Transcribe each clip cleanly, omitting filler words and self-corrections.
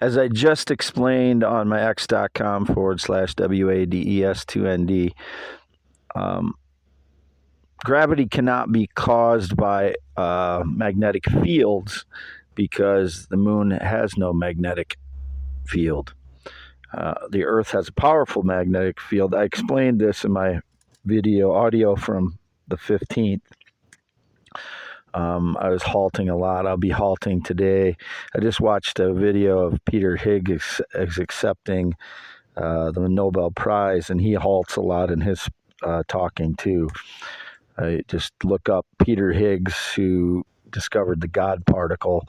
As I just explained on my x.com/WADES2ND, gravity cannot be caused by magnetic fields because the moon has no magnetic field. The Earth has a powerful magnetic field. I explained this in my audio from the 15th. I was halting a lot. I'll be halting today. I just watched a video of Peter Higgs accepting the Nobel Prize, and he halts a lot in his talking too. Just look up Peter Higgs, who discovered the God particle,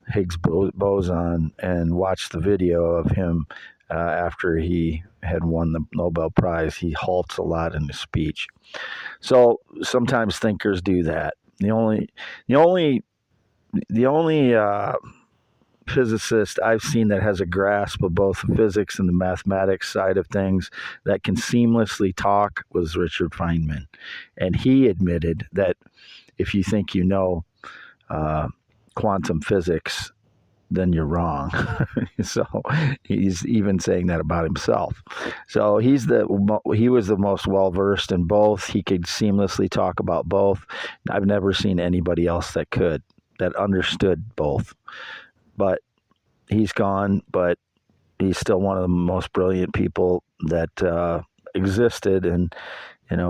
Higgs boson, and watch the video of him after he had won the Nobel Prize. He halts a lot in his speech. So sometimes thinkers do that. The only physicist I've seen that has a grasp of both the physics and the mathematics side of things that can seamlessly talk was Richard Feynman. And he admitted that if you think you know quantum physics, then you're wrong. So he's even saying that about himself. So he was the most well-versed in both. He could seamlessly talk about both. I've never seen anybody else that understood both. But he's gone, but he's still one of the most brilliant people that existed. And,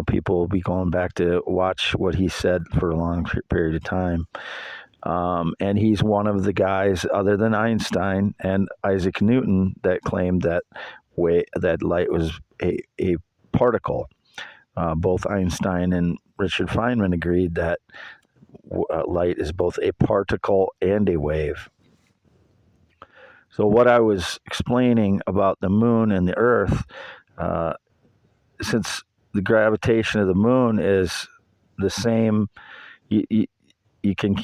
people will be going back to watch what he said for a long period of time. And he's one of the guys, other than Einstein and Isaac Newton, that claimed that light was a particle. Both Einstein and Richard Feynman agreed that light is both a particle and a wave. So what I was explaining about the moon and the Earth, since the gravitation of the moon is the same, you can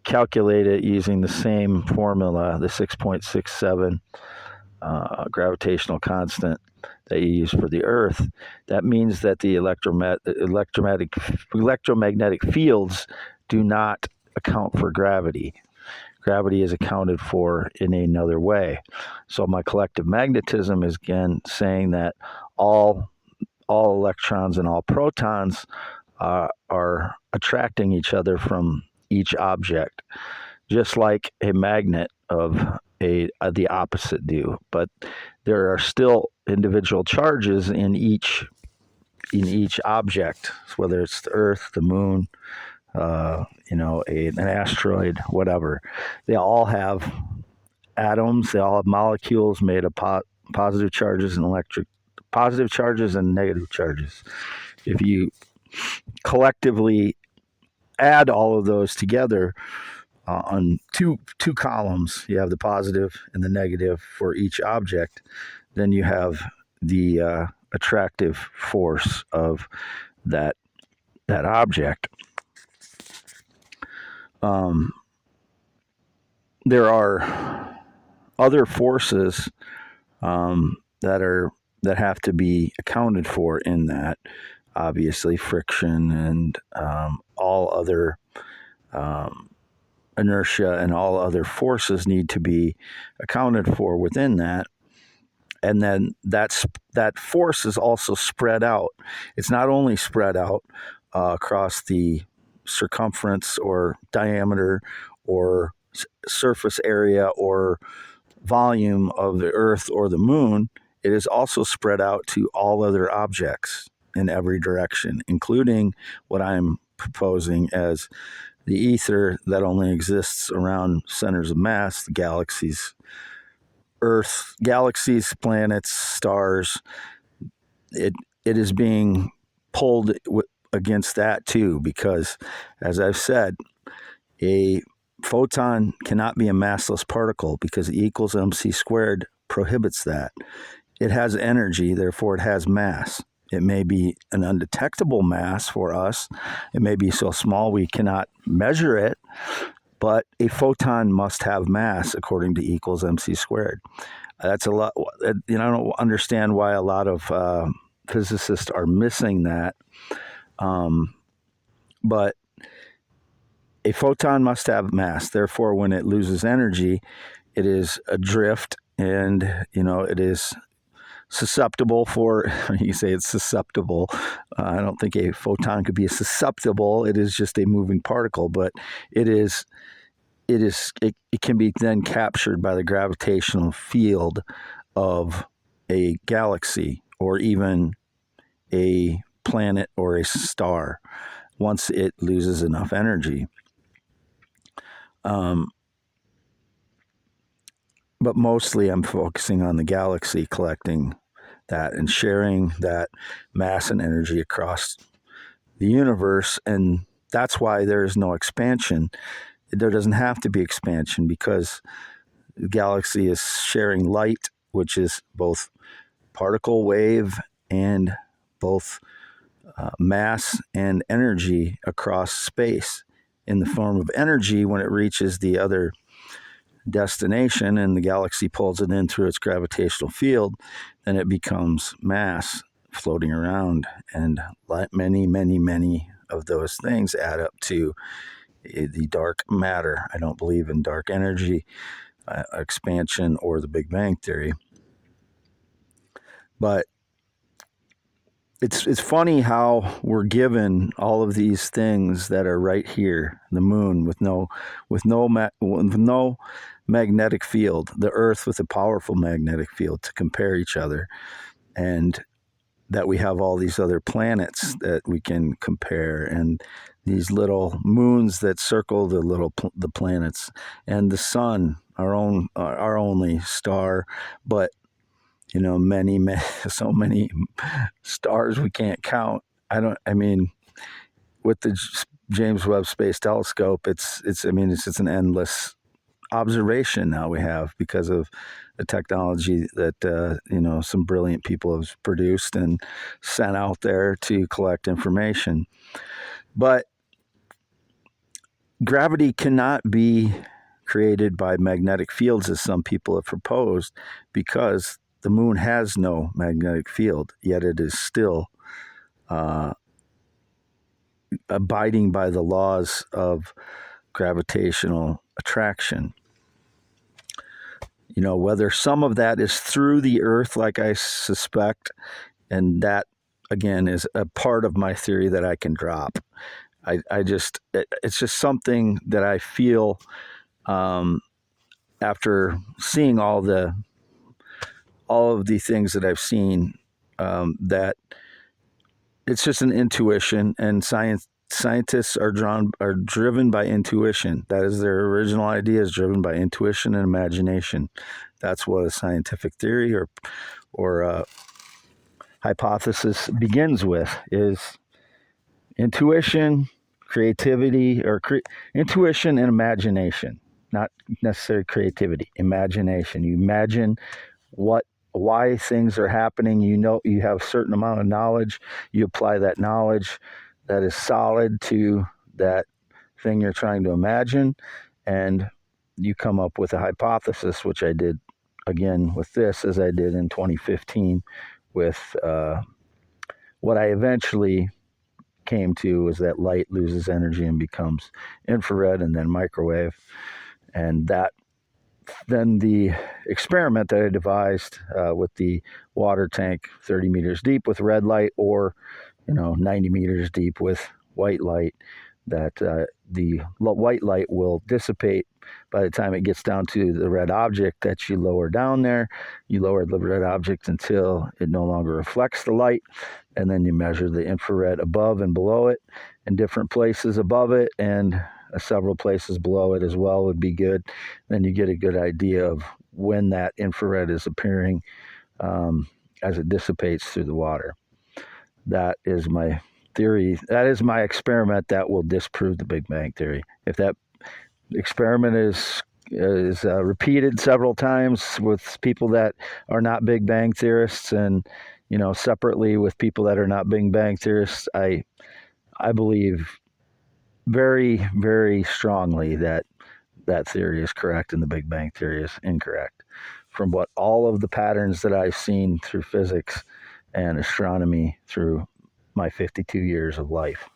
calculate it using the same formula, the 6.67 gravitational constant that you use for the Earth. That means that the electromagnetic fields do not account for gravity. Gravity is accounted for in another way. So my collective magnetism is again saying that all electrons and all protons are attracting each other from each object, just like a magnet of the opposite do. But there are still individual charges in each object, whether it's the Earth, the moon, an asteroid, whatever. They all have atoms. They all have molecules made of positive charges and negative charges. If you collectively add all of those together on two columns, you have the positive and the negative for each object, then you have the attractive force of that object. There are other forces that have to be accounted for in that. Obviously, friction and all other inertia and all other forces need to be accounted for within that. And then that force is also spread out. It's not only spread out across the circumference or diameter or surface area or volume of the Earth or the moon. It is also spread out to all other objects in every direction, including what I'm proposing as the ether that only exists around centers of mass, the galaxies, Earth, galaxies, planets, stars. It is being pulled against that too, because, as I've said, a photon cannot be a massless particle because E equals mc squared prohibits that. It has energy, therefore it has mass. It may be an undetectable mass for us. It may be so small we cannot measure it, but a photon must have mass according to E equals mc squared. That's a lot. I don't understand why a lot of physicists are missing that. But a photon must have mass. Therefore, when it loses energy, it is adrift, and it is susceptible for. You say it's susceptible. I don't think a photon could be susceptible. It is just a moving particle, but it can be then captured by the gravitational field of a galaxy or even a planet or a star once it loses enough energy. But mostly I'm focusing on the galaxy, collecting that and sharing that mass and energy across the universe. And that's why there is no expansion. There doesn't have to be expansion because the galaxy is sharing light, which is both particle wave and both mass and energy across space in the form of energy. When it reaches the other destination and the galaxy pulls it in through its gravitational field, then it becomes mass floating around. And many of those things add up to the dark matter. I don't believe in dark energy, expansion, or the Big Bang Theory. But it's funny how we're given all of these things that are right here, the moon with no magnetic field, the Earth with a powerful magnetic field to compare each other, and that we have all these other planets that we can compare, and these little moons that circle the planets, and the sun, our only star, but many so many stars we can't count. I mean, with the James Webb Space Telescope, it's just an endless observation now we have because of the technology that some brilliant people have produced and sent out there to collect information. But gravity cannot be created by magnetic fields, as some people have proposed, because the moon has no magnetic field, yet it is still abiding by the laws of gravitational attraction. Whether some of that is through the Earth, like I suspect, and that, again, is a part of my theory that I can drop. It's just something that I feel after seeing all of the things that I've seen, that it's just an intuition, and scientists are driven by intuition. That is their original idea, is driven by intuition and imagination. That's what a scientific theory or hypothesis begins with, is intuition, creativity, or intuition and imagination. Not necessarily creativity, imagination. You imagine why things are happening. You have a certain amount of knowledge. You apply that knowledge that is solid to that thing you're trying to imagine, and you come up with a hypothesis, which I did again with this, as I did in 2015 with what I eventually came to was that light loses energy and becomes infrared and then microwave. And that then the experiment that I devised with the water tank 30 meters deep with red light, or 90 meters deep with white light, that the white light will dissipate by the time it gets down to the red object that you lower down there. You lower the red object until it no longer reflects the light, and then you measure the infrared above and below it, and different places above it and several places below it as well would be good. Then you get a good idea of when that infrared is appearing as it dissipates through the water. That is my theory. That is my experiment that will disprove the Big Bang Theory. If that experiment is repeated several times with people that are not Big Bang theorists, and separately with people that are not Big Bang theorists, I believe very, very strongly that theory is correct and the Big Bang Theory is incorrect. From what all of the patterns that I've seen through physics and astronomy through my 52 years of life.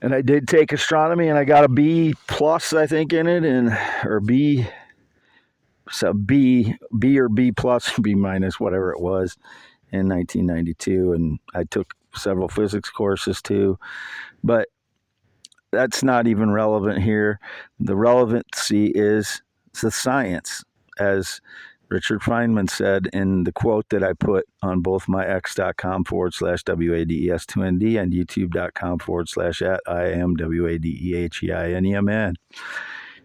And I did take astronomy, and I got a B plus, I think, in it, or B so B or B plus, B minus, whatever it was, in 1992, and I took several physics courses too. But that's not even relevant here. The relevancy is the science, as Richard Feynman said in the quote that I put on both my x.com/WADES2ND and youtube.com/at IAMWADEHEINEMN.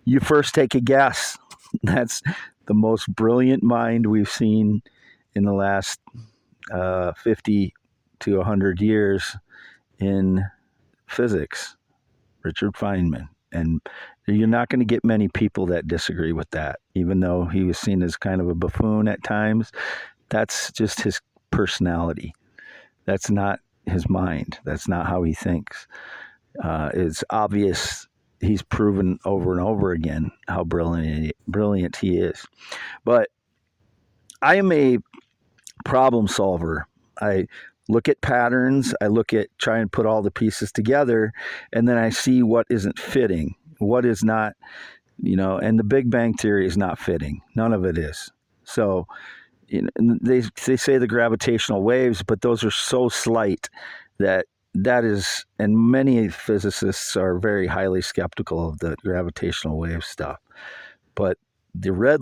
You first take a guess. That's the most brilliant mind we've seen in the last 50 to 100 years in physics, Richard Feynman. And you're not going to get many people that disagree with that, even though he was seen as kind of a buffoon at times. That's just his personality. That's not his mind. That's not how he thinks. It's obvious. He's proven over and over again how brilliant he is. But I am a problem solver. I look at patterns. I look at try and put all the pieces together, and then I see what isn't fitting, what is not, and the Big Bang Theory is not fitting. None of it is. So they say the gravitational waves, but those are so slight that is, and many physicists are very highly skeptical of the gravitational wave stuff. But the red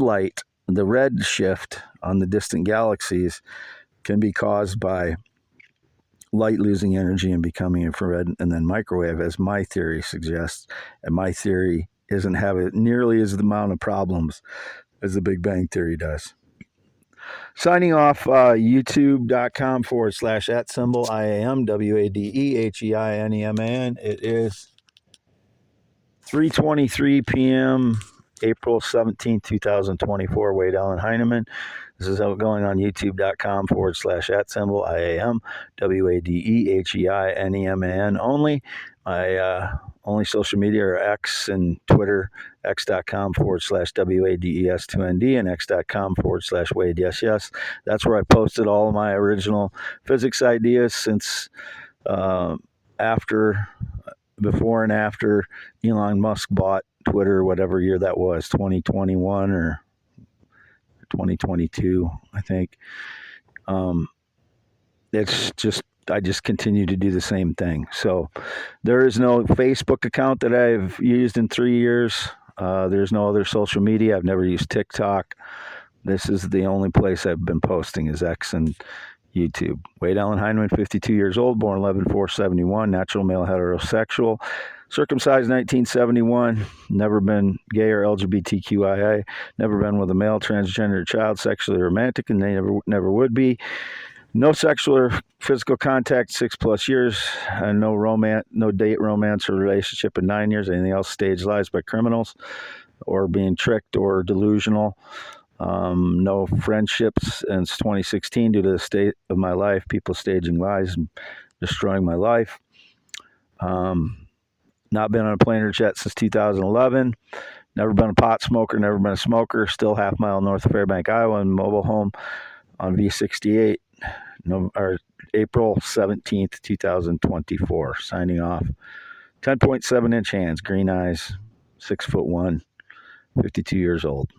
shift on the distant galaxies can be caused by light losing energy and becoming infrared and then microwave, as my theory suggests. And my theory isn't having nearly as the amount of problems as the Big Bang Theory does. Signing off, youtube.com/@ symbol IAMWADEHEINEMAN. It is 3:23 p.m. April 17th, 2024. Wade Allen Heinemann. This is going on youtube.com/@ symbol IAMWADEHEINEMAN only. My only social media are X and Twitter, x.com/WADES2ND and x.com/Wade. Yes. That's where I posted all of my original physics ideas since before and after Elon Musk bought Twitter, whatever year that was, 2021 or 2022, I think. It's just, I just continue to do the same thing. So there is no Facebook account that I've used in 3 years. There's no other social media. I've never used TikTok. This is the only place I've been posting is X and YouTube. Wade Allen Heinemann, 52 years old, born 11/4/71, natural male, heterosexual, circumcised 1971, never been gay or LGBTQIA, never been with a male, transgender child, sexually romantic, and they never would be. No sexual or physical contact, 6+ years, and no date, romance, or relationship in 9 years. Anything else, staged lies by criminals or being tricked or delusional. No friendships since 2016 due to the state of my life, people staging lies and destroying my life. Not been on a plane or jet since 2011. Never been a pot smoker, never been a smoker. Still half mile north of Fairbank, Iowa, in mobile home on V68. April 17th, 2024. Signing off. 10.7-inch hands, green eyes, 6'1", 52 years old.